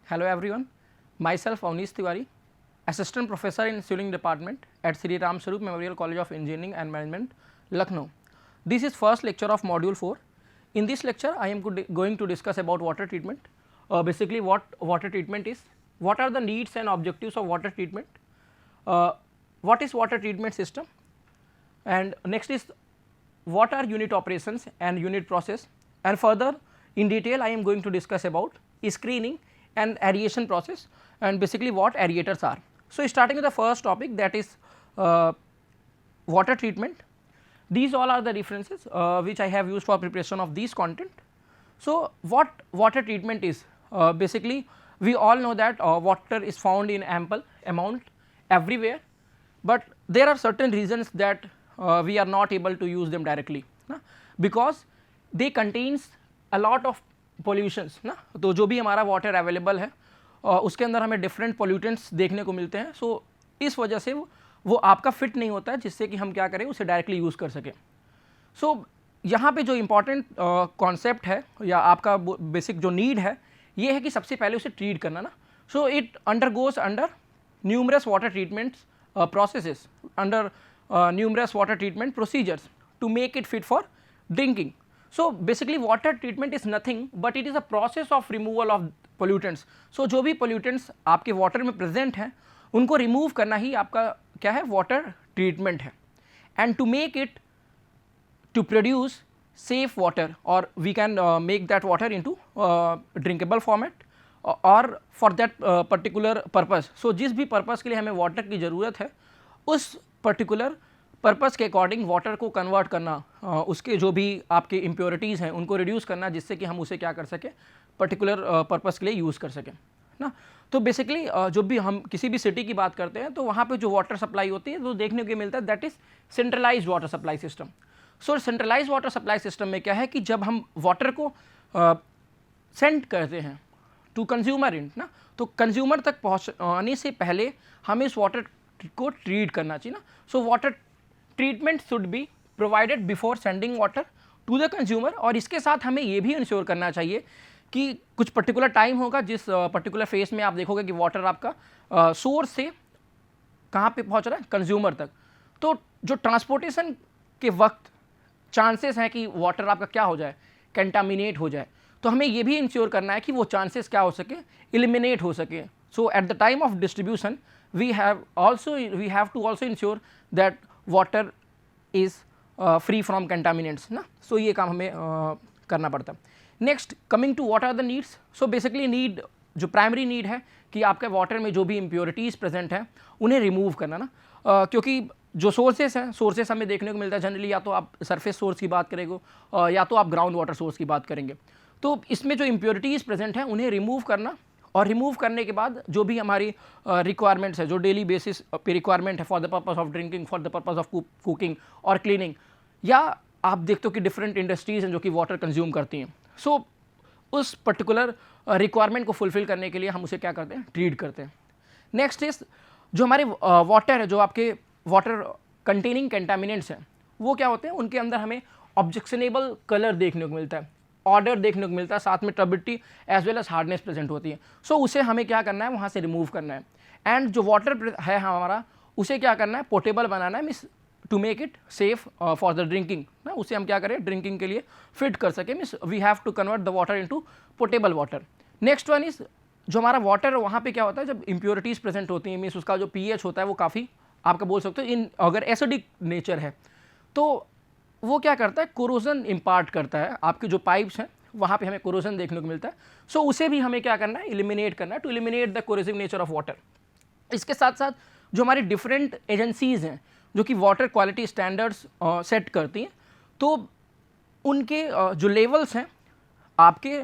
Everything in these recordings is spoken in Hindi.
Hello everyone, myself Avnish Tiwari, Assistant Professor in Civil Department at Sri Ram Sarup Memorial College of Engineering and Management, Lucknow. This is first lecture of module 4. In this lecture, I am going to discuss about water treatment, basically what water treatment is, what are the needs and objectives of water treatment, what is water treatment system, and next is what are unit operations and unit process, and further in detail I am going to discuss about screening and aeration process and basically what aerators are. So, starting with the first topic, that is water treatment. These all are the references which I have used for preparation of these content. So, what water treatment is? Basically we all know that water is found in ample amount everywhere, but there are certain reasons that we are not able to use them directly because they contains a lot of pollutions ना. तो जो भी हमारा वाटर अवेलेबल है उसके अंदर हमें डिफरेंट पोल्यूटेंट्स देखने को मिलते हैं. सो इस वजह से वो आपका फिट नहीं होता है जिससे कि हम क्या करें उसे डायरेक्टली यूज़ कर सकें. सो यहाँ पे जो इम्पॉर्टेंट कॉन्सेप्ट है या आपका बेसिक जो नीड है ये है कि सबसे पहले उसे ट्रीट करना ना. So it undergoes under numerous water treatments processes, under numerous water treatment procedures to make it fit for drinking. So, basically water treatment is nothing but it is a process of removal of pollutants. So, जो भी pollutants आपके water में present हैं उनको remove करना ही आपका क्या है water treatment है. And to make it to produce safe water or we can make that water into drinkable format or for that particular purpose. So, जिस भी purpose के लिए हमें water की ज़रूरत है उस particular पर्पज़ के अकॉर्डिंग वाटर को कन्वर्ट करना, उसके जो भी आपके इम्प्योरिटीज़ हैं उनको रिड्यूस करना जिससे कि हम उसे क्या कर सकें पर्टिकुलर पर्पज़ के लिए यूज़ कर सकें ना. तो बेसिकली जो भी हम किसी भी सिटी की बात करते हैं तो वहाँ पे जो वाटर सप्लाई होती है वो देखने को मिलता है that is centralised water supply system. So centralised water supply system में क्या है कि जब हम वाटर को सेंड करते हैं टू कंज्यूमर इन ना, तो कंज्यूमर तक पहुँचने से पहले हमें इस वाटर को ट्रीट करना चाहिए ना. So water treatment should be provided before sending water to the consumer. और इसके साथ हमें ये भी इंश्योर करना चाहिए कि कुछ पर्टिकुलर टाइम होगा जिस पर्टिकुलर फेज में आप देखोगे कि वाटर आपका सोर्स से कहाँ पे पहुँच रहा है कंज्यूमर तक. तो जो ट्रांसपोर्टेशन के वक्त चांसेस हैं कि वाटर आपका क्या हो जाए कंटामिनेट हो जाए, तो हमें ये भी इंश्योर करना है कि वो चांसेस क्या हो सके एलिमिनेट हो सके. So at the time of distribution we have to also ensure that water is free from contaminants ना. सो ये काम हमें करना पड़ता है. Next coming to what are the needs. So basically need जो प्राइमरी नीड है कि आपके वाटर में जो भी इम्प्योरिटीज़ प्रेजेंट हैं उन्हें रिमूव करना ना. क्योंकि जो सोर्सेस हैं सोर्सेस हमें देखने को मिलता है जनरली या तो आप सरफेस सोर्स की बात करेंगे या तो आप ग्राउंड वाटर सोर्स की बात करेंगे. तो इसमें जो इम्प्योरिटीज़ प्रेजेंट हैं उन्हें रिमूव करना और रिमूव करने के बाद जो भी हमारी रिक्वायरमेंट्स है जो डेली बेसिस पे रिक्वायरमेंट है for the purpose of drinking, for the purpose of cooking और क्लीनिंग, या आप देखते हो कि डिफरेंट इंडस्ट्रीज़ हैं जो कि वाटर कंज्यूम करती हैं. सो उस पर्टिकुलर रिक्वायरमेंट को फुलफ़िल करने के लिए हम उसे क्या करते हैं ट्रीट करते हैं. नेक्स्ट इज जो हमारे वाटर है जो आपके वाटर कंटेनिंग कंटामिनेंट्स हैं वो क्या होते हैं उनके अंदर हमें ऑब्जेक्शनेबल कलर देखने को मिलता है, ऑर्डर देखने को मिलता है, साथ में turbidity as well as hardness present होती है. सो उसे हमें क्या करना है वहाँ से रिमूव करना है. एंड जो वाटर है हमारा उसे क्या करना है पोर्टेबल बनाना है, means to make it safe for the drinking ना. उसे हम क्या करें ड्रिंकिंग के लिए फिट कर सकें, means we have to convert the water into portable water. Next one is जो हमारा वाटर वहाँ पे क्या होता है जब इम्प्योरिटीज़ प्रेजेंट होती हैं, मीन्स उसका जो pH होता है वो काफ़ी आपका बोल सकते हो इन अगर एसिडिक नेचर है तो वो क्या करता है कोरोजन इम्पार्ट करता है. आपके जो पाइप्स हैं वहाँ पे हमें कोरोजन देखने को मिलता है. सो उसे भी हमें क्या करना है एलिमिनेट करना है to eliminate the corrosive nature of water. इसके साथ साथ जो हमारी डिफरेंट एजेंसीज़ हैं जो कि वाटर क्वालिटी स्टैंडर्ड्स सेट करती हैं तो उनके जो लेवल्स हैं आपके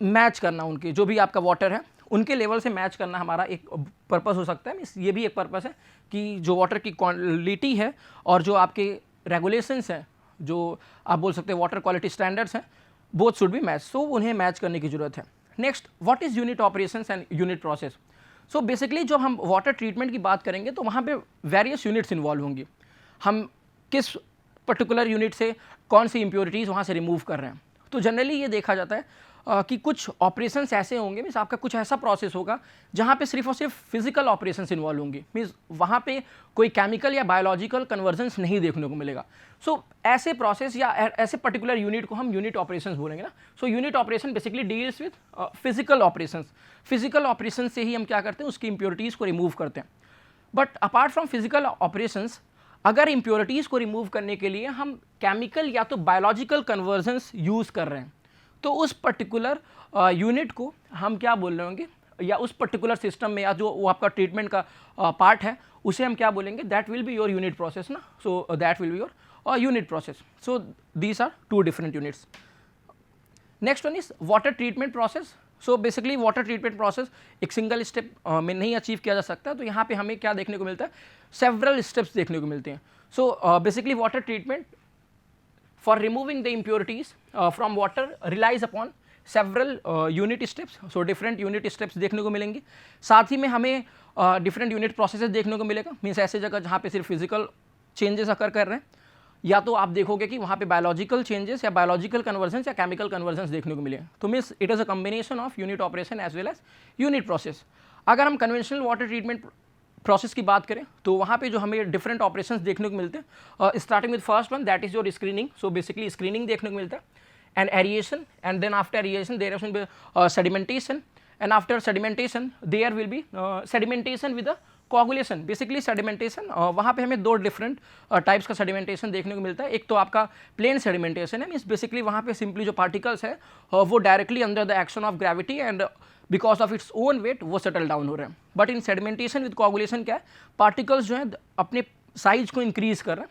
मैच करना, उनके जो भी आपका वाटर है उनके लेवल से मैच करना हमारा एक पर्पस हो सकता है. ये भी एक पर्पस है कि जो वाटर की क्वालिटी है और जो आपके रेगुलेशंस हैं जो आप बोल सकते हैं वाटर क्वालिटी स्टैंडर्ड्स हैं बोथ शुड बी मैच. सो उन्हें मैच करने की ज़रूरत है. Next what is unit operations and unit process. So basically जब हम वाटर ट्रीटमेंट की बात करेंगे तो वहाँ पे वेरियस यूनिट्स इन्वॉल्व होंगी. हम किस पर्टिकुलर यूनिट से कौन सी इम्प्योरिटीज़ वहाँ से रिमूव कर रहे हैं. तो जनरली ये देखा जाता है कि कुछ ऑपरेशंस ऐसे होंगे, मीन्स आपका कुछ ऐसा प्रोसेस होगा जहाँ पे सिर्फ और सिर्फ फिजिकल ऑपरेशंस इन्वॉल्व होंगे, मीन्स वहाँ पे कोई केमिकल या बायोलॉजिकल कन्वर्जन्स नहीं देखने को मिलेगा। सो ऐसे प्रोसेस या ऐसे पर्टिकुलर यूनिट को हम यूनिट ऑपरेशंस बोलेंगे ना। So unit operation basically deals with physical operations. Physical operation से ही हम क्या करते हैं, उसकी इंप्योरिटीज़ को रिमूव करते हैं। But apart from physical operations, अगर इंप्योरिटीज़ को रिमूव करने के लिए हम केमिकल या तो बायोलॉजिकल कन्वर्जन्स यूज़ कर रहे हैं, तो उस पर्टिकुलर यूनिट को हम क्या बोल रहे होंगे, या उस पर्टिकुलर सिस्टम में या जो वो आपका ट्रीटमेंट का पार्ट है उसे हम क्या बोलेंगे, that will be your unit process ना। So that will be your unit process. So these are two different units. Next one is water treatment process. So basically water treatment process एक सिंगल स्टेप में नहीं अचीव किया जा सकता, तो यहाँ पे हमें क्या देखने को मिलता है, सेवरल स्टेप्स देखने को मिलते हैं। सो basically water treatment for removing the impurities from water relies upon several unit steps. So different unit steps देखने को मिलेंगे। साथ ही में हमें different unit processes देखने को मिलेगा, मीन्स ऐसे जगह जहाँ पे सिर्फ फिजिकल चेंजेस अकर कर रहे हैं, या तो आप देखोगे कि वहाँ पे बायोलॉजिकल चेंजेस या बायोलॉजिकल कन्वर्जन्स या केमिकल कन्वर्जन्स देखने को मिले। तो means it is a combination of unit operation as well as unit process. अगर हम कन्वेंशनल वाटर ट्रीटमेंट प्रोसेस की बात करें तो वहाँ पे जो हमें डिफरेंट ऑपरेशंस देखने को मिलते हैं, starting with first one that is your screening. So basically screening देखने को मिलता है, and aeration, and then after aeration there will be sedimentation, and after sedimentation there will be sedimentation with coagulation. Basically sedimentation वहाँ पे हमें दो डिफरेंट टाइप्स का सेडिमेंटेशन देखने को मिलता है। एक तो आपका प्लेन सेडिमेंटेशन है, मीन्स बेसिकली वहाँ पे सिंपली जो पार्टिकल्स है वो directly under the action of gravity and because of its own wait वो सेटल डाउन हो रहे हैं। But in sedimentation with coagulation क्या है, पार्टिकल्स जो है अपने साइज को इंक्रीज कर रहे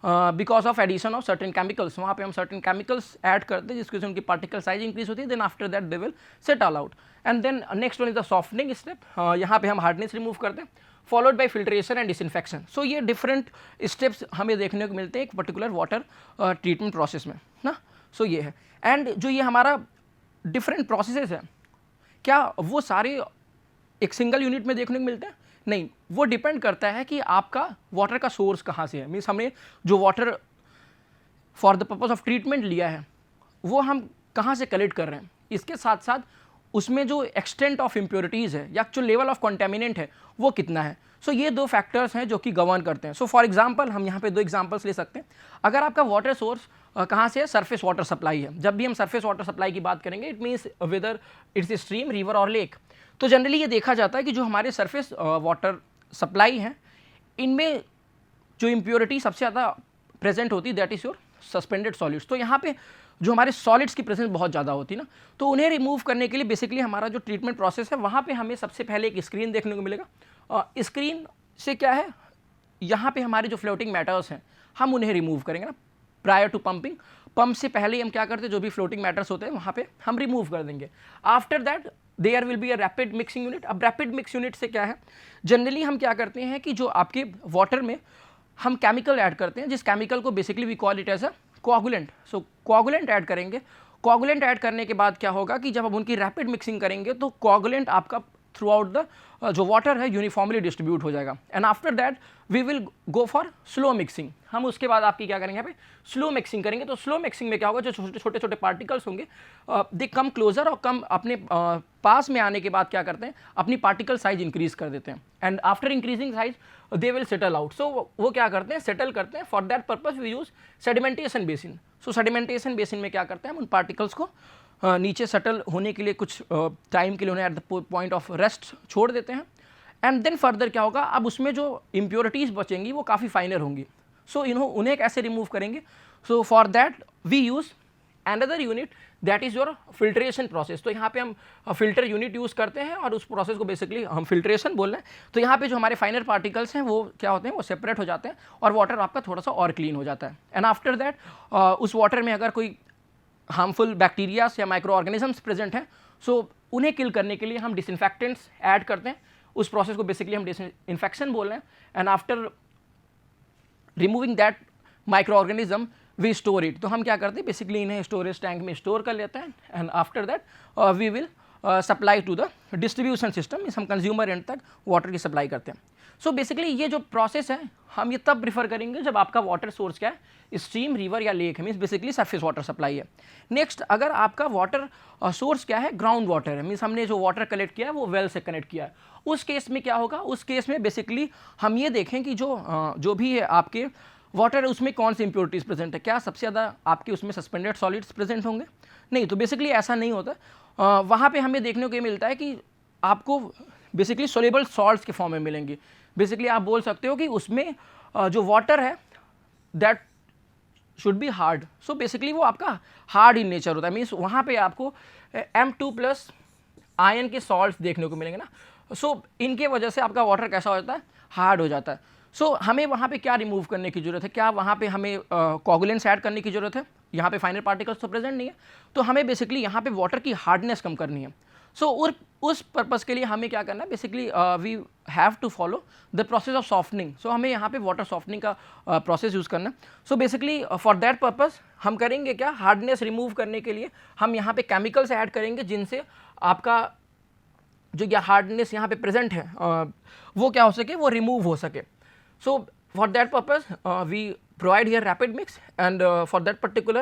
हैं because of addition of certain chemicals. वहाँ पे हम सर्टेन केमिकल्स ऐड करते हैं जिसकी वजह से उनकी पार्टिकल साइज इंक्रीज होती है, then after that they will settle out. And then next one is the softening step, यहाँ पे हम हार्डनेस रिमूव करते हैं, followed by filtration and disinfection. So ये डिफरेंट स्टेप्स हमें देखने को मिलते हैं एक पर्टिकुलर वाटर ट्रीटमेंट प्रोसेस में ना। सो ये है, एंड जो ये हमारा डिफरेंट प्रोसेसेस है, क्या वो सारे एक सिंगल यूनिट में देखने को मिलते हैं? नहीं, वो डिपेंड करता है कि आपका वाटर का सोर्स कहाँ से है। मीन्स हमने जो water for the purpose of treatment लिया है वो हम कहाँ से कलेक्ट कर रहे हैं, इसके साथ साथ उसमें जो एक्सटेंट ऑफ इम्प्योरिटीज़ है या जो लेवल ऑफ कॉन्टेमिनेंट है वो कितना है। सो ये दो फैक्टर्स हैं जो कि गवर्न करते हैं। सो फॉर एग्जांपल हम यहाँ पे दो एग्जांपल्स ले सकते हैं। अगर आपका वाटर सोर्स कहाँ से है, सरफेस वाटर सप्लाई है। जब भी हम सरफेस वाटर सप्लाई की बात करेंगे it means whether it's stream, river और लेक, तो जनरली ये देखा जाता है कि जो हमारे सरफेस वाटर सप्लाई हैं इनमें जो इम्प्योरिटी सबसे ज़्यादा प्रेजेंट होती है that is your suspended solids. तो यहाँ पे जो हमारे सॉलिड्स की प्रेजेंस बहुत ज़्यादा होती है ना, तो उन्हें रिमूव करने के लिए बेसिकली हमारा जो ट्रीटमेंट प्रोसेस है वहाँ पे हमें सबसे पहले एक स्क्रीन देखने को मिलेगा। स्क्रीन से क्या है, यहाँ पे हमारे जो फ्लोटिंग मैटर्स हैं हम उन्हें रिमूव करेंगे ना प्रायर टू पंपिंग। पंप से पहले ही हम क्या करते हैं, जो भी फ्लोटिंग मैटर्स होते हैं वहाँ पे हम रिमूव कर देंगे। After that there will be a rapid mixing unit. अब रैपिड मिक्स यूनिट से क्या है, जनरली हम क्या करते हैं कि जो आपके वाटर में हम केमिकल ऐड करते हैं, जिस केमिकल को basically we call it as a coagulant. So coagulant add करेंगे। कोआगुलेंट ऐड करने के बाद क्या होगा कि जब हम उनकी रैपिड मिक्सिंग करेंगे तो कोआगुलेंट आपका थ्रू आउट द जो वाटर है यूनिफॉर्मली डिस्ट्रीब्यूट हो जाएगा। And after that we will go for slow mixing. हम उसके बाद आपकी क्या करेंगे, यहाँ पे स्लो मिक्सिंग करेंगे। तो स्लो मिक्सिंग में क्या होगा, जो छोटे छोटे पार्टिकल्स होंगे दे कम क्लोजर और कम अपने पास में आने के बाद क्या करते हैं, अपनी पार्टिकल साइज इंक्रीज कर देते हैं। And after increasing size they will settle out. So वो क्या करते हैं, सेटल करते हैं। For that purpose we use sedimentation basin. So sedimentation basin में क्या करते हैं, हम उन पार्टिकल्स को नीचे सेटल होने के लिए कुछ टाइम के लिए उन्हें at the point of rest छोड़ देते हैं। एंड देन फर्दर क्या होगा, अब उसमें जो इम्प्योरिटीज़ बचेंगी वो काफ़ी फाइनर होंगी। सो उन्हें कैसे रिमूव करेंगे, so for that we use another unit that is your filtration process. तो यहाँ पे हम फिल्टर यूनिट यूज़ करते हैं और उस प्रोसेस को बेसिकली हम फिल्ट्रेशन बोल रहे हैं। तो यहाँ पे जो हमारे फाइनर पार्टिकल्स हैं वो क्या होते हैं, वो सेपरेट हो जाते हैं और वाटर आपका थोड़ा सा और क्लीन हो जाता है। एंड आफ्टर दैट उस वाटर में अगर कोई हार्मफुल बैक्टीरियाज या माइक्रो ऑर्गेनिजम्स प्रेजेंट हैं, सो उन्हें किल करने के लिए हम डिसइंफेक्टेंट्स ऐड करते हैं। उस प्रोसेस को बेसिकली हम डिसइंफेक्शन बोल रहे हैं। And after removing that microorganism we store it. तो हम क्या करते हैं, बेसिकली इन्हें स्टोरेज टैंक में स्टोर कर लेते हैं। And after that we will supply to the distribution system, means हम कंज्यूमर एंड तक वाटर की सप्लाई करते हैं। सो बेसिकली ये जो प्रोसेस है हम ये तब प्रीफर करेंगे जब आपका वाटर सोर्स क्या है, स्ट्रीम, रिवर या लेक है, means basically surface water supply है। नेक्स्ट, अगर आपका वाटर सोर्स क्या है, ग्राउंड वाटर है, मीन्स हमने जो वाटर कलेक्ट किया है वो वेल से कनेक्ट किया है, उस केस में क्या होगा, उस केस में बेसिकली हम ये देखें कि जो भी है आपके वाटर है उसमें कौन सी इंप्योरिटीज़ प्रेजेंट है, क्या सबसे ज़्यादा आपके उसमें सस्पेंडेड सॉलिड्स प्रेजेंट होंगे, नहीं, तो बेसिकली ऐसा नहीं होता। वहाँ पे हमें देखने को ये मिलता है कि आपको बेसिकली सोल्यूबल सॉल्ट्स के फॉर्म में मिलेंगे। बेसिकली आप बोल सकते हो कि उसमें जो वाटर है that should B hard, so basically वो आपका हार्ड इन नेचर होता है, मीन्स वहाँ पे आपको M2+ आयन के सॉल्ट्स देखने को मिलेंगे ना, सो इनके वजह से आपका वाटर कैसा हो जाता है, हार्ड हो जाता है। सो हमें वहाँ पे क्या रिमूव करने की ज़रूरत है, क्या वहाँ पे हमें कोगुलेंट्स ऐड करने की ज़रूरत है, यहाँ पे फाइनल पार्टिकल्स तो प्रेजेंट नहीं है, तो हमें बेसिकली यहाँ पे वाटर की हार्डनेस कम करनी है। सो उस पर्पज़ के लिए हमें क्या करना है, basically we have to follow the process of softening, so हमें यहाँ पे वाटर सॉफ्टनिंग का प्रोसेस यूज़ करना है। So basically for that purpose हम करेंगे क्या, हार्डनेस रिमूव करने के लिए हम यहाँ पे केमिकल्स ऐड करेंगे जिनसे आपका जो ये हार्डनेस यहाँ पे प्रेजेंट है वो क्या हो सके, वो रिमूव हो सके। So for that purpose we provide here rapid mix and for that particular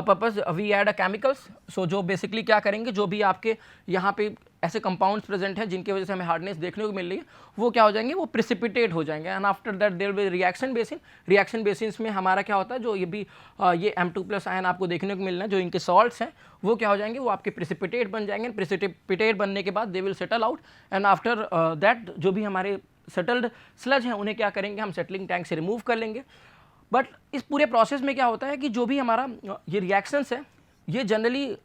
purpose we add a chemicals, so जो बेसिकली क्या करेंगे, जो भी आपके यहाँ पे ऐसे कंपाउंड्स प्रेजेंट हैं जिनकी वजह से हमें हार्डनेस देखने को मिल रही है, वो क्या हो जाएंगे, वो प्रिसिपिटेट हो जाएंगे and after that there will be reaction basin में हमारा क्या होता है, जो ये भी ये M2+ आयन आपको देखने को मिलना है, जो इनके सॉल्ट्स हैं वो क्या हो जाएंगे, वो आपके प्रिसिपिटेट बन जाएंगे, प्रिसिपिटेट बनने के बाद दे will settle out and after that जो भी हमारे सेटल्ड स्लज हैं उन्हें क्या करेंगे, हम सेटलिंग टैंक से रिमूव कर लेंगे। बट इस पूरे प्रोसेस में क्या होता है कि जो भी हमारा ये रिएक्शंस है ये जनरली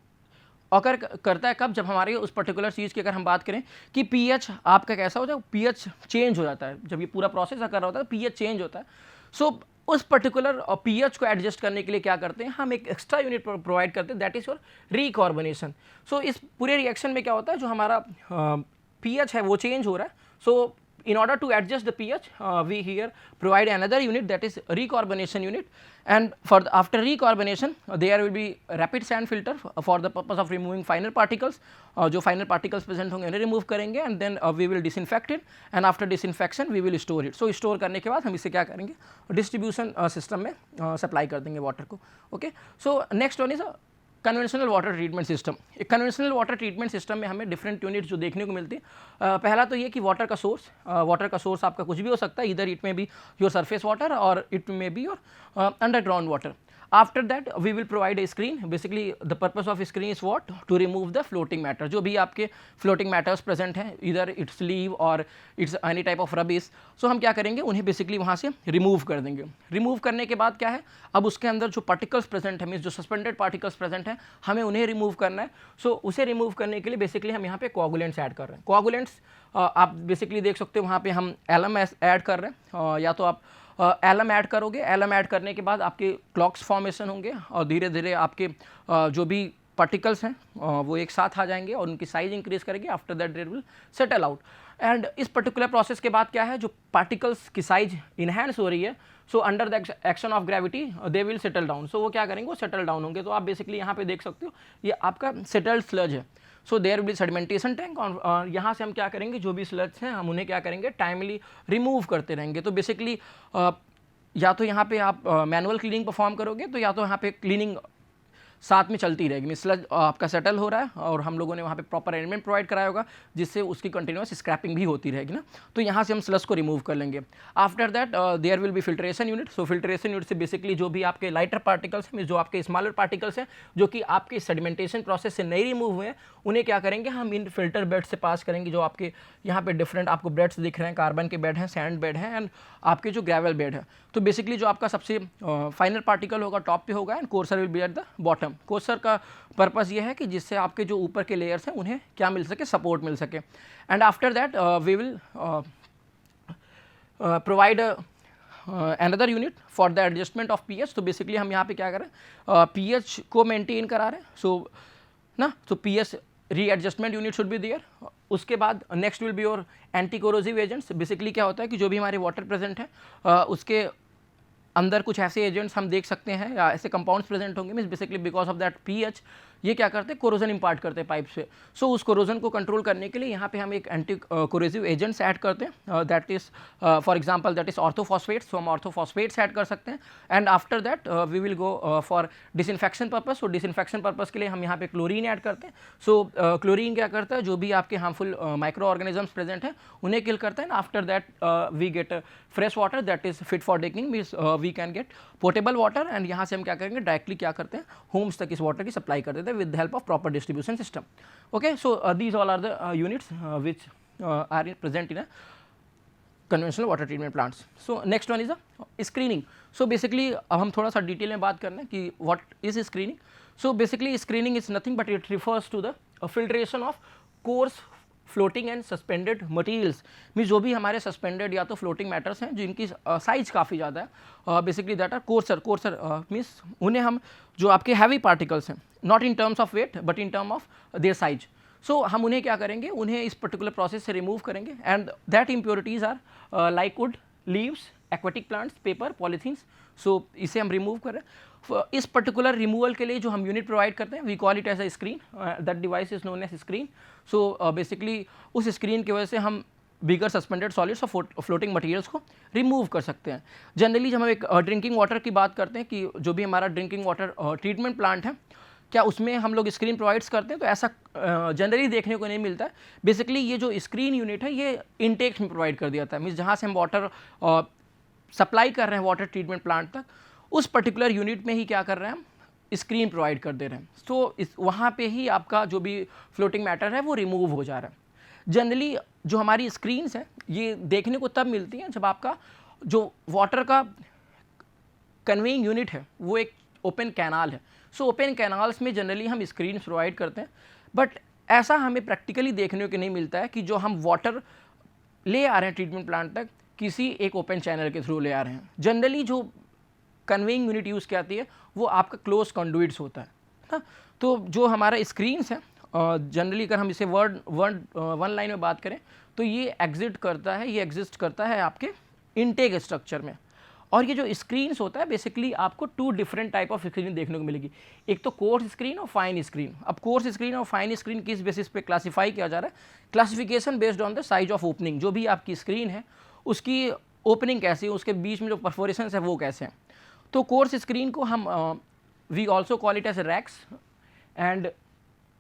ऑकर करता है कब, जब हमारे उस पर्टिकुलर चीज़ की अगर हम बात करें कि पीएच आपका कैसा हो जाए, पीएच चेंज हो जाता है, जब ये पूरा प्रोसेस अगर होता है पीएच चेंज होता है। सो उस पर्टिकुलर पीएच को एडजस्ट करने के लिए क्या करते हैं, हम एक एक्स्ट्रा यूनिट प्रोवाइड करते हैं, दैट इज योर रीकार्बोनेशन। सो इस पूरे रिएक्शन में क्या होता है, जो हमारा पीएच है वो चेंज हो रहा है, सो in order to adjust the pH we here provide another unit, that is recarbonation unit, and after recarbonation there will be rapid sand filter for the purpose of removing finer particles, जो final particles present होंगे उन्हें remove करेंगे and then we will disinfect it and after disinfection we will store it। so store करने के बाद हम इसे क्या करेंगे, distribution system में supply कर देंगे water को। okay, so next one is conventional water treatment system. एक कन्वेंशनल वाटर ट्रीटमेंट सिस्टम में हमें डिफरेंट यूनिट्स जो देखने को मिलती है, पहला तो ये कि वाटर का सोर्स आपका कुछ भी हो सकता है, इधर it may be your surface water or it may be your underground water. After that we will provide a screen, basically the purpose of screen is what, to remove the floating matter, जो भी आपके फ्लोटिंग मैटर्स प्रेजेंट हैं, इधर it's leave or it's any type of rubbish, so हम क्या करेंगे, उन्हें बेसिकली वहाँ से रिमूव कर देंगे। रिमूव करने के बाद क्या है, अब उसके अंदर जो पार्टिकल्स प्रेजेंट है, मीन्स जो सस्पेंडेड पार्टिकल्स प्रेजेंट हैं, हमें उन्हें रिमूव करना है। सो उसे रिमूव करने के लिए बेसिकली हम यहाँ पे कोआगुलेंट्स ऐड कर रहे हैं। कोआगुलेंट्स आप बेसिकली देख सकते हो वहाँ पे हम एलम ऐड कर रहे हैं, या तो आप एलम ऐड करोगे, एलम ऐड करने के बाद आपके क्लॉक्स फॉर्मेशन होंगे और धीरे धीरे आपके जो भी पार्टिकल्स हैं वो एक साथ आ जाएंगे और उनकी साइज इंक्रीज करेगी, after that there will settle out. And इस पर्टिकुलर प्रोसेस के बाद क्या है, जो पार्टिकल्स की साइज इन्हेंस हो रही है, so under the action of gravity they will settle down, so वो क्या करेंगे, वो सेटल डाउन होंगे। तो आप बेसिकली यहाँ पे देख सकते हो ये आपका सेटल्ड स्लज है, so there will sedimentation tank, और यहाँ से हम क्या करेंगे, जो भी स्लज हैं हम उन्हें क्या करेंगे, टाइमली रिमूव करते रहेंगे। तो बेसिकली या तो यहाँ पे आप मैनुअल क्लीनिंग परफॉर्म करोगे, तो या तो यहाँ पे क्लीनिंग साथ में चलती रहेगी, स्लज आपका सेटल हो रहा है और हम लोगों ने वहाँ पे प्रॉपर अरेंजमेंट प्रोवाइड कराया होगा जिससे उसकी कंटिन्यूस स्क्रैपिंग भी होती रहेगी ना। तो यहाँ से हम स्लज को रिमूव कर लेंगे। After that there will be filtration unit. So filtration unit से बेसिकली जो भी आपके लाइटर पार्टिकल्स हैं, जो आपके स्मॉलर पार्टिकल्स हैं जो कि आपके सेडिमेंटेशन प्रोसेस से नहीं रिमूव हुए हैं, उन्हें क्या करेंगे, हम इन फिल्टर बेड से पास करेंगे। जो आपके यहाँ पे डिफरेंट आपको बेड्स दिख रहे हैं, कार्बन के बेड हैं, सैंड बेड हैं एंड आपके जो ग्रेवल बेड है। तो बेसिकली जो आपका सबसे फाइनल पार्टिकल होगा टॉप पे होगा and courser will be at the bottom. Courser का पर्पस ये है कि जिससे आपके जो ऊपर के लेयर्स हैं उन्हें क्या मिल सके, सपोर्ट मिल सके। And after that we will provide another unit for the adjustment of pH। तो बेसिकली हम यहाँ पे क्या कर रहे हैं, pH को मेंटेन करा रहे हैं, सो ना, तो pH readjustment unit should be there. उसके बाद next will be your anti corrosive agents. Basically क्या होता है कि जो भी हमारे वाटर प्रेजेंट है उसके अंदर कुछ ऐसे एजेंट्स हम देख सकते हैं या ऐसे कंपाउंड्स प्रेजेंट होंगे, means basically because of that pH ये क्या करते हैं, कोरोजन इम्पार्ट करते हैं पाइप से। सो उस कोरोजन को कंट्रोल करने के लिए यहाँ पे हम एक एंटी कोरोसिव एजेंट्स ऐड करते हैं, that is for example that is orthophosphates. तो हम ऑर्थोफॉस्फेट्स ऐड कर सकते हैं and after that we will go for disinfection purpose. So disinfection purpose के लिए हम यहाँ पे क्लोरीन ऐड करते हैं। सो क्लोरीन क्या करता है, जो भी आपके हार्मफुल माइक्रो ऑर्गेनिजम्स प्रेजेंट हैं उन्हें किल करता है। After that we get fresh water that is fit for drinking, means we can get portable water. And यहाँ से हम क्या करेंगे, डायरेक्टली क्या करते हैं, होम्स तक इस वाटर की सप्लाई कर देते हैं with the help of proper distribution system. Okay, so these all are the units which are present in a conventional water treatment plants. So next one is the screening. So basically अब हम थोड़ा सा डिटेल में बात करना है कि what is screening. So basically screening is nothing but it refers to the filtration of coarse floating and suspended materials. Means जो भी हमारे सस्पेंडेड या तो फ्लोटिंग मैटर्स हैं जिनकी साइज काफ़ी ज़्यादा है, basically that are coarser means उन्हें हम, जो आपके हैवी पार्टिकल्स हैं, not in terms of weight but in term of their size. So हम उन्हें क्या करेंगे, उन्हें इस पर्टिकुलर प्रोसेस से रिमूव करेंगे and that impurities are like wood, leaves, aquatic plants, paper, polythenes. So इसे हम रिमूव करें। इस पर्टिकुलर रिमूवल के लिए जो हम यूनिट प्रोवाइड करते हैं, we call it as a screen, that device is known as screen. So basically उस स्क्रीन की वजह से हम बिगर सस्पेंडेड सॉलिड्स और फ्लोटिंग मटेरियल्स को रिमूव कर सकते हैं। जनरली जब हम एक ड्रिंकिंग वाटर की बात करते हैं कि जो भी हमारा ड्रिंकिंग वाटर ट्रीटमेंट प्लांट है, क्या उसमें हम लोग स्क्रीन प्रोवाइड्स करते हैं, तो ऐसा जनरली देखने को नहीं मिलता है। बेसिकली ये जो स्क्रीन यूनिट है ये इंटेक्स में प्रोवाइड कर दिया जाता है, मीन्स जहाँ से हम वाटर सप्लाई कर रहे हैं वाटर ट्रीटमेंट प्लांट तक, उस पर्टिकुलर यूनिट में ही क्या कर रहे हैं, हम स्क्रीन प्रोवाइड कर दे रहे हैं। तो इस वहाँ पे ही आपका जो भी फ्लोटिंग मैटर है वो रिमूव हो जा रहा है। जनरली जो हमारी स्क्रीन्स हैं ये देखने को तब मिलती हैं जब आपका जो वाटर का कन्वेइंग यूनिट है वो एक ओपन कैनाल है। सो ओपन कैनाल्स में जनरली हम स्क्रीन प्रोवाइड करते हैं, बट ऐसा हमें प्रैक्टिकली देखने को नहीं मिलता है कि जो हम वाटर ले आ रहे हैं ट्रीटमेंट प्लांट तक किसी एक ओपन चैनल के थ्रू ले आ रहे हैं। जनरली जो कन्वेइंग यूनिट यूज़ की आती है वो आपका क्लोज कंडुइट्स होता है ना। तो जो हमारा स्क्रीन्स है, जनरली अगर हम इसे वन लाइन में बात करें तो ये एग्जिस्ट करता है आपके इनटेक स्ट्रक्चर में। और ये जो स्क्रीन्स होता है बेसिकली आपको two different type of screen देखने को मिलेगी, एक तो कोर्स स्क्रीन और फाइन स्क्रीन। अब कोर्स स्क्रीन और फाइन स्क्रीन किस बेसिस पे क्लासीफाई किया जा रहा है, classification based on the size of opening. जो भी आपकी स्क्रीन है उसकी ओपनिंग कैसी है, उसके बीच में जो परफोरेशन है वो कैसे हैं। तो कोर्स स्क्रीन को हम we also call it as racks and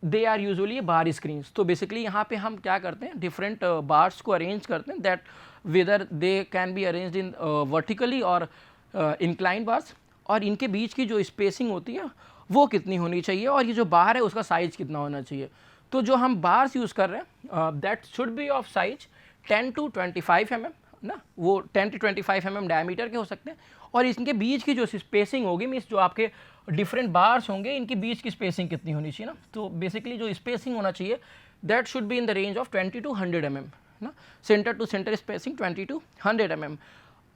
they are usually bar screens. तो बेसिकली यहाँ पे हम क्या करते हैं, डिफरेंट बार्स को अरेंज करते हैं, that whether they can be arranged in vertically और इंक्लाइन बार्स, और इनके बीच की जो स्पेसिंग होती है वो कितनी होनी चाहिए, और ये जो बार है उसका साइज कितना होना चाहिए। तो जो हम बार्स यूज़ कर रहे हैं that should B of size 10 to 25 mm ना, वो 10 to 25 mm डायमीटर के हो सकते हैं। और इनके बीच की जो स्पेसिंग होगी, मीन्स जो आपके डिफरेंट बार्स होंगे इनके बीच की स्पेसिंग कितनी होनी चाहिए ना। तो बेसिकली जो स्पेसिंग होना चाहिए that should be in the range of 20 to 100 mm ना, centre to centre spacing 20 to 100 mm।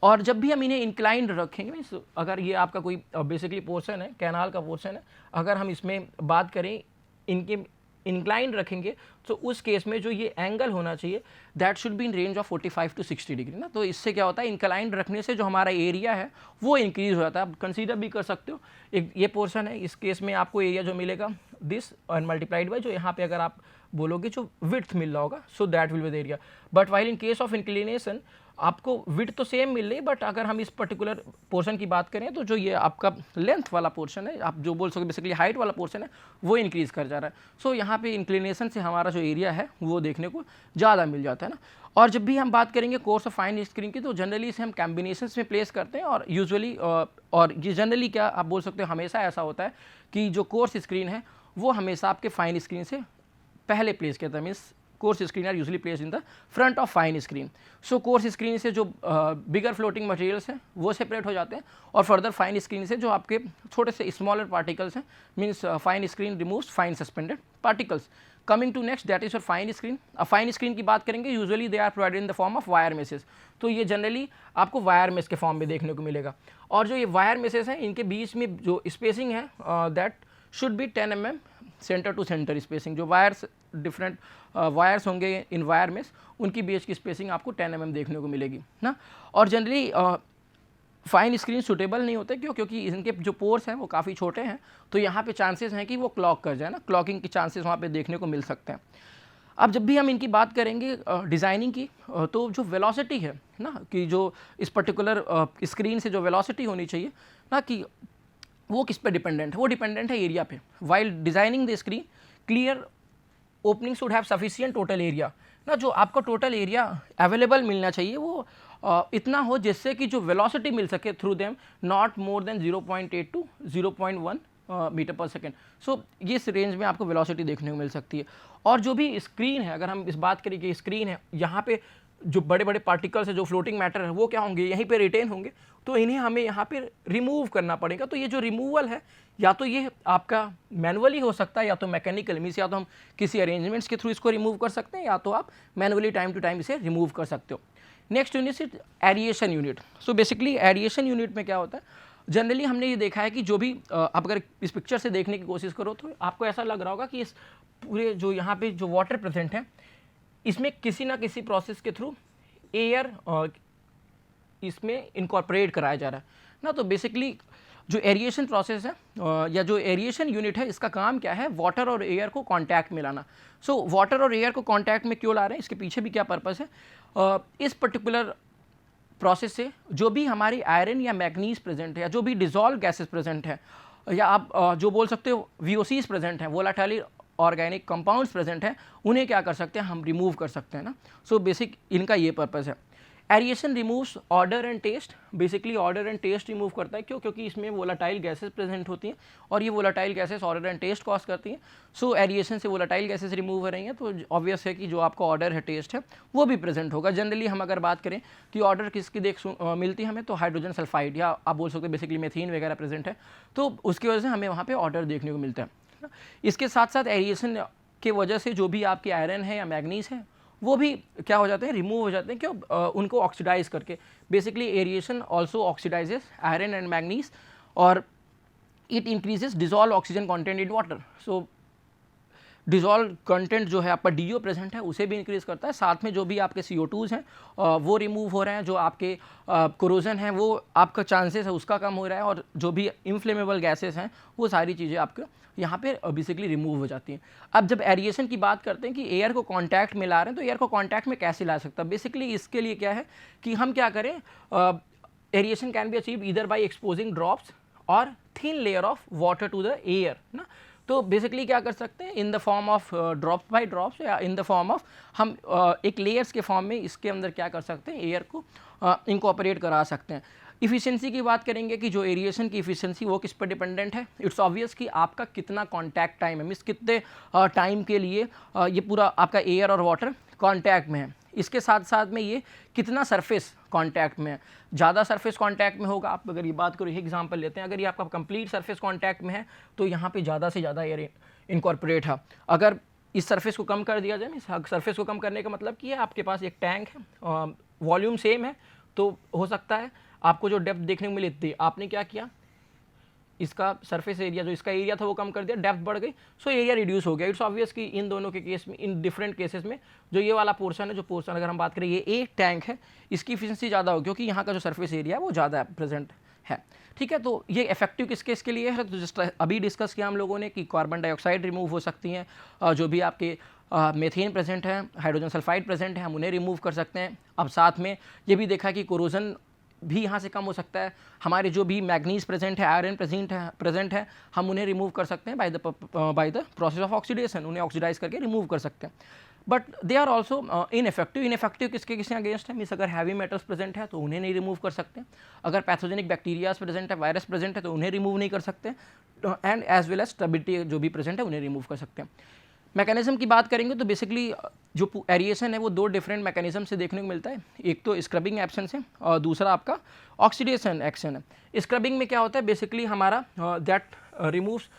और जब भी हम इन्हें इंक्लाइंड रखेंगे, मीन्स अगर ये आपका कोई बेसिकली पोर्शन है, कैनाल का पोर्शन है, अगर हम इसमें बात करें इनके इंक्लाइंड रखेंगे तो उस केस में जो ये एंगल होना चाहिए that should be in range of 45 to 60 degree ना। तो इससे क्या होता है, इंक्लाइंड रखने से जो हमारा एरिया है वो इंक्रीज हो जाता है। आप कंसीडर भी कर सकते हो, एक ये पोर्शन है, इस केस में आपको एरिया जो मिलेगा दिस और मल्टीप्लाइड बाई जो यहाँ पे अगर आप बोलोगे जो विड्थ मिल रहा होगा, सो that will be the area. But while in case of inclination आपको विड्थ तो सेम मिल रही है, बट अगर हम इस पर्टिकुलर पोर्शन की बात करें तो जो ये आपका लेंथ वाला पोर्शन है, आप जो बोल सको बेसिकली हाइट वाला पोर्शन है, वो इंक्रीज कर जा रहा है। सो यहाँ पे इंक्लिनेशन से हमारा जो एरिया है वो देखने को ज़्यादा मिल जाता है ना। और जब भी हम बात करेंगे कोर्स ऑफ फाइन स्क्रीन की, तो जनरली इसे हम कॉम्बिनेशंस में प्लेस करते हैं, और यूजुअली और ये जनरली क्या आप बोल सकते हो, हमेशा ऐसा होता है कि जो कोर्स स्क्रीन है वो हमेशा आपके फाइन स्क्रीन से पहले प्लेस किया था, means coarse screen are usually place in the front of fine screen. So coarse screen से जो बिगर फ्लोटिंग मटेरियल्स हैं वो सेपरेट हो जाते हैं, और फर्दर फाइन स्क्रीन से जो आपके छोटे से स्मॉलर पार्टिकल्स हैं, means fine screen removes fine suspended particles. Coming to next that is your fine screen. अब फाइन स्क्रीन की बात करेंगे, usually they are provided in the form of wire message. तो ये जनरली आपको वायर मेस के फॉर्म में देखने को मिलेगा, और जो ये वायर मेसेज हैं इनके बीच में जो स्पेसिंग है that should be 10 mm centre to centre spacing. जो वायर्स डिफरेंट वायर्स होंगे इन वायर में उनकी बीच की स्पेसिंग आपको 10 mm देखने को मिलेगी ना। और जनरली फाइन स्क्रीन सूटेबल नहीं होते, क्यों? क्योंकि इनके जो पोर्स हैं वो काफ़ी छोटे हैं, तो यहाँ पे चांसेस हैं कि वो क्लॉक कर जाए ना, क्लॉकिंग के चांसेस वहाँ पे देखने को मिल सकते हैं। अब जब भी हम इनकी बात करेंगे डिज़ाइनिंग की, तो जो वेलोसिटी है ना, कि जो इस पर्टिकुलर स्क्रीन से जो वेलोसिटी होनी चाहिए ना, कि वो किस पे डिपेंडेंट है? वो डिपेंडेंट है एरिया पे। While designing the screen, clear opening should have sufficient total area ना, जो आपको टोटल एरिया अवेलेबल मिलना चाहिए वो इतना हो जिससे कि जो वेलोसिटी मिल सके through them not more than 0.8 to 0.1 metre per second. So ये इस रेंज में आपको वेलोसिटी देखने को मिल सकती है। और जो भी स्क्रीन है, अगर हम इस बात करें कि स्क्रीन है, यहाँ पे जो बड़े बड़े पार्टिकल्स है, जो फ्लोटिंग मैटर है, वो क्या होंगे? यहीं पे रिटेन होंगे, तो इन्हें हमें यहाँ पे रिमूव करना पड़ेगा। तो ये जो रिमूवल है, या तो ये आपका मैनुअली हो सकता है या तो मैकेनिकल, मीन्स या तो हम किसी अरेंजमेंट्स के थ्रू इसको रिमूव कर सकते हैं, या तो आप मैनुअली टाइम टू टाइम इसे रिमूव कर सकते हो। Next unit is aeration unit. So basically aeration unit में क्या होता है, जनरली हमने ये देखा है कि जो भी आप अगर इस पिक्चर से देखने की कोशिश करो तो आपको ऐसा लग रहा होगा कि इस पूरे जो यहाँ पे जो वाटर प्रेजेंट है, इसमें किसी ना किसी प्रोसेस के थ्रू एयर इसमें इनकॉर्पोरेट कराया जा रहा है ना। तो बेसिकली जो एरिएशन प्रोसेस है या जो एरिएशन यूनिट है, इसका काम क्या है? वाटर और एयर को कांटेक्ट में लाना। सो वाटर और एयर को कांटेक्ट में क्यों ला रहे हैं, इसके पीछे भी क्या पर्पस है? इस पर्टिकुलर प्रोसेस से जो भी हमारी आयरन या मैग्नीज प्रेजेंट है, या जो भी डिजॉल्व गैसेस प्रेजेंट है, या आप जो बोल सकते हो VOCs प्रेजेंट हैं, वोलाटाइल ऑर्गेनिक कंपाउंड्स प्रेजेंट हैं, उन्हें क्या कर सकते हैं? हम रिमूव कर सकते हैं ना। सो बेसिक इनका ये पर्पस है। Aeration removes order and taste. Basically order and taste remove करता है, क्यों? क्योंकि इसमें वोलाटाइल गैसेस प्रेजेंट होती हैं, और ये volatile gases odour and taste cause करती हैं। सो एरिएशन से वोलाटाइल गैसेस रिमूव हो रही हैं, तो ऑब्वियस है कि जो आपका ऑर्डर है, टेस्ट है, वो भी प्रेजेंट होगा। जनरली हम अगर बात करें कि ऑर्डर किसकी मिलती है हमें, तो हाइड्रोजन सल्फाइड, या आप बोल सकते हो बेसिकली मेथीन वगैरह प्रेजेंट है, तो उसकी वजह से हमें वहाँ पर ऑर्डर देखने को मिलता है। इसके साथ साथ एरिएशन की वजह से जो भी आपकी आयरन है या मैग्नीज है, वो भी क्या हो जाते हैं? रिमूव हो जाते हैं। क्यों? उनको ऑक्सीडाइज करके। Basically aeration also oxidizes iron and manganese, और it increases dissolve oxygen content in water. So dissolve content जो है आपका DO प्रेजेंट है, उसे भी इंक्रीज करता है। साथ में जो भी आपके CO2s हैं वो रिमूव हो रहे हैं, जो आपके कोरोजन है वो आपका चांसेस है उसका कम हो रहा है, और जो भी इनफ्लेमेबल गैसेस हैं वो सारी चीज़ें आपके यहाँ पे बेसिकली रिमूव हो जाती हैं। अब जब एरिएशन की बात करते हैं कि एयर को कांटेक्ट में ला रहे हैं, तो एयर को कांटेक्ट में कैसे ला सकता है? बेसिकली इसके लिए क्या है कि हम क्या करें, aeration can be achieve either by exposing drops or thin layer of water to the air ना। तो बेसिकली क्या कर सकते हैं? In the form of drops by drops, या इन द फॉर्म ऑफ हम एक लेयर्स के फॉर्म में इसके अंदर क्या कर सकते हैं? एयर को इंकॉर्पोरेट करा सकते हैं। इफ़िशियंसी की बात करेंगे कि जो एरिएशन की इफ़िशियंसी वो किस पर डिपेंडेंट है? इट्स ऑब्वियस कि आपका कितना कॉन्टैक्ट टाइम है, मीन्स कितने टाइम के लिए ये पूरा आपका एयर और वाटर कॉन्टैक्ट में है। इसके साथ साथ में ये कितना सरफेस कॉन्टैक्ट में है। ज़्यादा सरफेस कॉन्टैक्ट में होगा, आप अगर ये बात करो, एग्जांपल लेते हैं, अगर ये आपका कंप्लीट सरफेस कॉन्टैक्ट में है तो यहाँ पे ज़्यादा से ज़्यादा एयर इनकॉर्पोरेट है। अगर इस सरफेस को कम कर दिया जाए, इस सरफेस को कम करने का मतलब कि आपके पास एक टैंक है, वॉल्यूम सेम है, तो हो सकता है आपको जो डेप्थ देखने को मिली थी, आपने क्या किया, इसका सरफेस एरिया जो इसका एरिया था वो कम कर दिया, डेप्थ बढ़ गई, सो एरिया रिड्यूस हो गया। इट्स ऑब्वियस कि इन दोनों के केस में, इन डिफरेंट केसेस में, जो ये वाला पोर्शन है, जो पोर्शन अगर हम बात करें ये एक टैंक है, इसकी इफिशिएंसी ज़्यादा होगी क्योंकि यहाँ का जो सरफेस एरिया है वो ज़्यादा प्रेजेंट है। ठीक है, तो ये इफेक्टिव किस केस के लिए है? तो जस्ट अभी डिस्कस किया हम लोगों ने कि कार्बन डाइऑक्साइड रिमूव हो सकती हैं, जो भी आपके मेथेन प्रेजेंट है, हाइड्रोजन सल्फाइड प्रेजेंट है, हम उन्हें रिमूव कर सकते हैं। अब साथ में ये भी देखा कि कोरोजन भी यहाँ से कम हो सकता है। हमारे जो भी मैग्नीज प्रेजेंट है, आयरन प्रेजेंट है, हम उन्हें रिमूव कर सकते हैं by the process of oxidation, उन्हें ऑक्सीडाइज करके रिमूव कर सकते हैं। But they are also ineffective किसके अगेंस्ट है? मीन्स अगर हैवी मेटल्स प्रेजेंट है तो उन्हें नहीं रिमूव कर सकते। अगर पैथोजेनिक बैक्टीरियाज प्रेजेंट है, वायरस प्रेजेंट है, तो उन्हें रिमूव नहीं कर सकते। And as well as stability जो भी प्रेजेंट है उन्हें रिमूव कर सकते हैं। मैकेनिज्म की बात करेंगे तो बेसिकली जो एरिएशन है वो दो डिफरेंट मैकेनिज्म से देखने को मिलता है। एक तो स्क्रबिंग एक्शन से और दूसरा आपका ऑक्सीडेशन एक्शन है। स्क्रबिंग में क्या होता है? बेसिकली हमारा that removes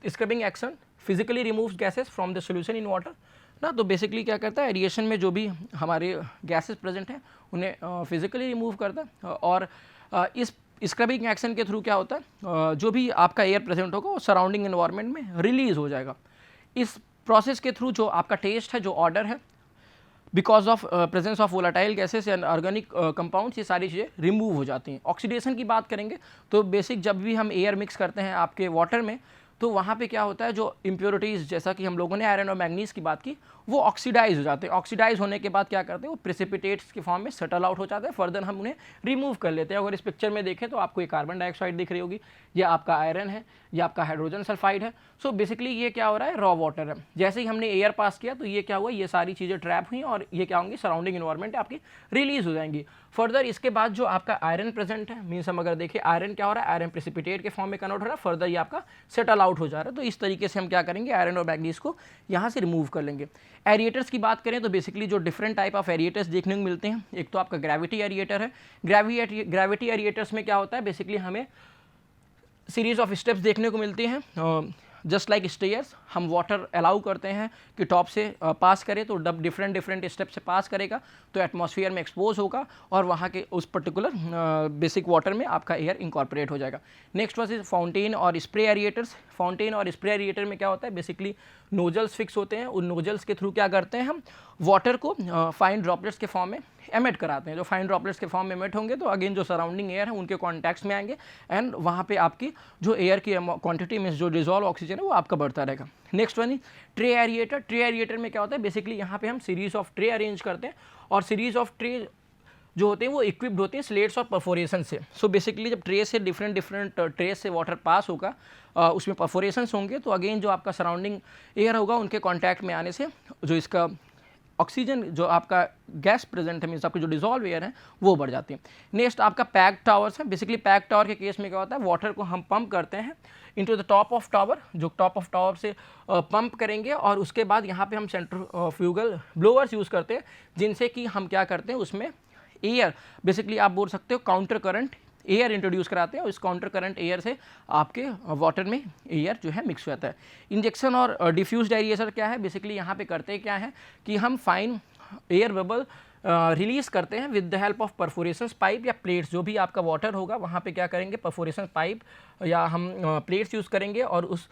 scrubbing action physically removes gases from the solution in water ना। तो बेसिकली क्या करता है, एरिएशन में जो भी हमारे गैसेस प्रेजेंट हैं उन्हें फिजिकली रिमूव करता है, और इस स्क्रबिंग एक्शन के थ्रू क्या होता है, जो भी आपका एयर प्रेजेंट होगा वो सराउंडिंग एनवायरनमेंट में रिलीज हो जाएगा। इस प्रोसेस के थ्रू जो आपका टेस्ट है, जो ऑर्डर है, because of presence of volatile gases and organic compounds, ये सारी चीज़ें रिमूव हो जाती हैं। ऑक्सीडेशन की बात करेंगे तो बेसिक जब भी हम एयर मिक्स करते हैं आपके वाटर में, तो वहाँ पे क्या होता है, जो इम्प्योरिटीज़ जैसा कि हम लोगों ने आयरन और मैग्नीज की बात की, वो ऑक्सीडाइज हो जाते हैं। ऑक्सीडाइज होने के बाद क्या करते हैं, वो प्रेसिपिटेट्स के फॉर्म में सेटल आउट हो जाते हैं। फर्दर हम उन्हें रिमूव कर लेते हैं। अगर इस पिक्चर में देखें तो आपको ये कार्बन डाइऑक्साइड दिख रही होगी, ये आपका आयरन है, ये आपका हाइड्रोजन सल्फाइड है। सो बेसिकली ये क्या हो रहा है, रॉ वाटर है। जैसे ही हमने एयर पास किया तो ये क्या हुआ, ये सारी चीज़ें ट्रैप हुई और ये क्या होंगी, सराउंडिंग इन्वायरमेंट आपकी रिलीज हो जाएंगी। फर्दर इसके बाद जो आपका आयरन प्रेजेंट है, मीन्स हम अगर देखें आयरन क्या हो रहा है, आयरन प्रेसिपिटेट के फॉर्म में कन्वर्ट हो रहा है। फर्दर ये आपका सेटल आउट हो जा रहा है। तो इस तरीके से हम क्या करेंगे, आयरन और मैग्नीज को यहाँ से रिमूव कर लेंगे। एरिएटर्स की बात करें तो बेसिकली जो डिफरेंट टाइप ऑफ एरिएटर्स देखने को मिलते हैं, एक तो आपका ग्रेविटी एरिएटर है। ग्रेविटी एरिएटर्स में क्या होता है, बेसिकली हमें सीरीज ऑफ स्टेप्स देखने को मिलती हैं। जस्ट लाइक स्टेयर्स, हम वाटर अलाउ करते हैं कि टॉप से पास करे, तो डिफरेंट स्टेप से पास करेगा तो एटमॉस्फेयर में एक्सपोज होगा और वहाँ के उस पर्टिकुलर बेसिक वाटर में आपका एयर इंकॉर्पोरेट हो जाएगा। नेक्स्ट वाज इज फाउंटेन और स्प्रे एरिएटर्स। फाउंटेन और स्प्रे एरिएटर में क्या होता है, बेसिकली नोजल्स फिक्स होते हैं। उन नोजल्स के थ्रू क्या करते हैं, हम वाटर को फाइन ड्रॉपलेट्स के फॉर्म में एमिट कराते हैं। जो फाइन ड्रॉपलेट्स के फॉर्म में एमिट होंगे तो अगेन जो सराउंडिंग एयर है उनके कॉन्टैक्ट्स में आएंगे एंड वहाँ पे आपकी जो एयर की क्वांटिटी में जो डिजॉल्व ऑक्सीजन है वो आपका बढ़ता रहेगा। Next one is tray aerator. Tray aerator में क्या होता है, बेसिकली यहाँ पे हम सीरीज ऑफ ट्रे अरेंज करते हैं और सीरीज ऑफ ट्रे जो होते हैं वो इक्विप्ड होते हैं स्लेट्स और परफोरेशन से। सो बेसिकली जब ट्रे से डिफरेंट ट्रे से वाटर पास होगा, उसमें परफोरेशंस होंगे, तो अगेन जो आपका सराउंडिंग एयर होगा उनके कॉन्टैक्ट में आने से जो इसका ऑक्सीजन जो आपका गैस प्रेजेंट है, मीन्स आपकी जो डिजॉल्व एयर है वो बढ़ जाती है। नेक्स्ट आपका पैक टावर्स है। बेसिकली पैक टावर के केस में क्या होता है, वाटर को हम पंप करते हैं into the top of tower, जो टॉप ऑफ टावर से पंप करेंगे और उसके बाद यहाँ पे हम सेंट्रीफ्यूगल ब्लोअर्स यूज़ करते हैं, जिनसे कि हम क्या करते हैं, उसमें एयर बेसिकली आप बोल सकते हो काउंटर करंट एयर इंट्रोड्यूस कराते हैं और इस काउंटर करंट एयर से आपके वाटर में एयर जो है मिक्स हो जाता है। इंजेक्शन और डिफ्यूज्ड एरिएटर क्या है, बेसिकली यहाँ पे करते क्या है कि हम फाइन एयर बबल रिलीज करते हैं with the help of perforations pipe या प्लेट्स। जो भी आपका वाटर होगा वहाँ पे क्या करेंगे, परफोरेशन पाइप या हम प्लेट्स यूज़ करेंगे और उस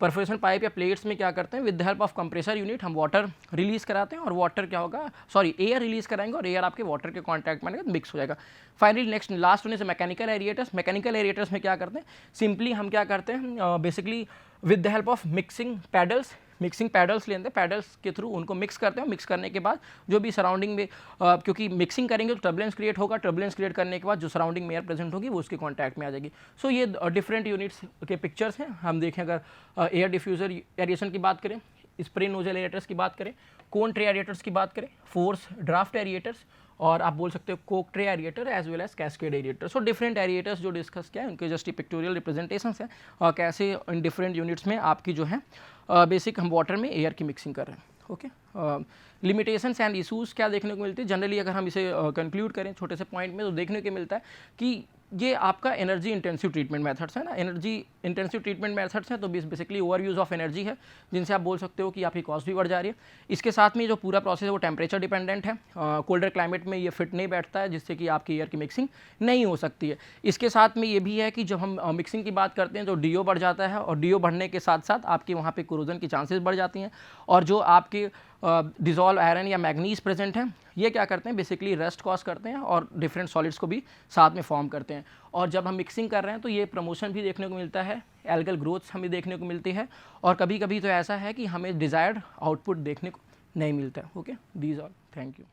परफोरेशन पाइप या प्लेट्स में क्या करते हैं, with the help of compressor unit हम वाटर रिलीज कराते हैं और वाटर क्या होगा, एयर रिलीज कराएंगे और एयर आपके वाटर के कॉन्टैक्ट में मिक्स हो जाएगा। Finally next last one is mechanical aerators. Mechanical aerators में क्या करते हैं, सिंपली हम क्या करते हैं, basically with the help of mixing paddles लेते हैं, पैडल्स के थ्रू उनको मिक्स करते हैं। मिक्स करने के बाद जो भी सराउंडिंग में क्योंकि मिक्सिंग करेंगे तो टर्बुलेंस क्रिएट होगा, टर्बुलेंस क्रिएट करने के बाद जो सराउंडिंग में एयर प्रेजेंट होगी वो उसके कॉन्टैक्ट में आ जाएगी। सो ये डिफरेंट यूनिट्स के पिक्चर्स हैं। हम देखें अगर एयर डिफ्यूज़र एरिएशन की बात करें, स्प्रे नोजल एरिएटर्स की बात करें, कोन ट्रे एरिएटर्स की बात करें, फोर्स ड्राफ्ट एरिएटर्स और आप बोल सकते हो coke tray aerator as well as cascade aerator. So different aerators जो डिस्कस किया है उनके जस्ट पिक्टोरियल रिप्रेजेंटेशंस हैं और कैसे इन डिफरेंट यूनिट्स में आपकी जो है बेसिक हम वाटर में एयर की मिक्सिंग कर रहे हैं। ओके, लिमिटेशंस एंड इशूज़ क्या देखने को मिलती है, जनरली अगर हम इसे कंक्लूड करें छोटे से पॉइंट में तो देखने को मिलता है कि ये आपका एनर्जी इंटेंसिव ट्रीटमेंट मेथड्स है ना, एनर्जी इंटेंसिव ट्रीटमेंट मेथड्स हैं, तो basically over use of energy है जिनसे आप बोल सकते हो कि आपकी कॉस्ट भी बढ़ जा रही है। इसके साथ में जो पूरा प्रोसेस है वो टेम्परेचर डिपेंडेंट है, कोल्डर क्लाइमेट में ये फिट नहीं बैठता है जिससे कि आपकी एयर की मिक्सिंग नहीं हो सकती है। इसके साथ में ये भी है कि जब हम मिक्सिंग की बात करते हैं तो डीओ बढ़ जाता है और डीओ बढ़ने के साथ साथ आपके वहाँ पे कोरोजन की चांसेस बढ़ जाती हैं और जो आपके डिजॉल्व आयरन या मैग्नीज प्रेजेंट हैं ये क्या करते हैं, बेसिकली रस्ट कॉज करते हैं और डिफरेंट सॉलिड्स को भी साथ में फॉर्म करते हैं। और जब हम मिक्सिंग कर रहे हैं तो ये प्रमोशन भी देखने को मिलता है, एल्गल ग्रोथ हमें देखने को मिलती है और कभी कभी तो ऐसा है कि हमें डिज़ायर्ड आउटपुट देखने को नहीं मिलता है। Okay, these all, thank you.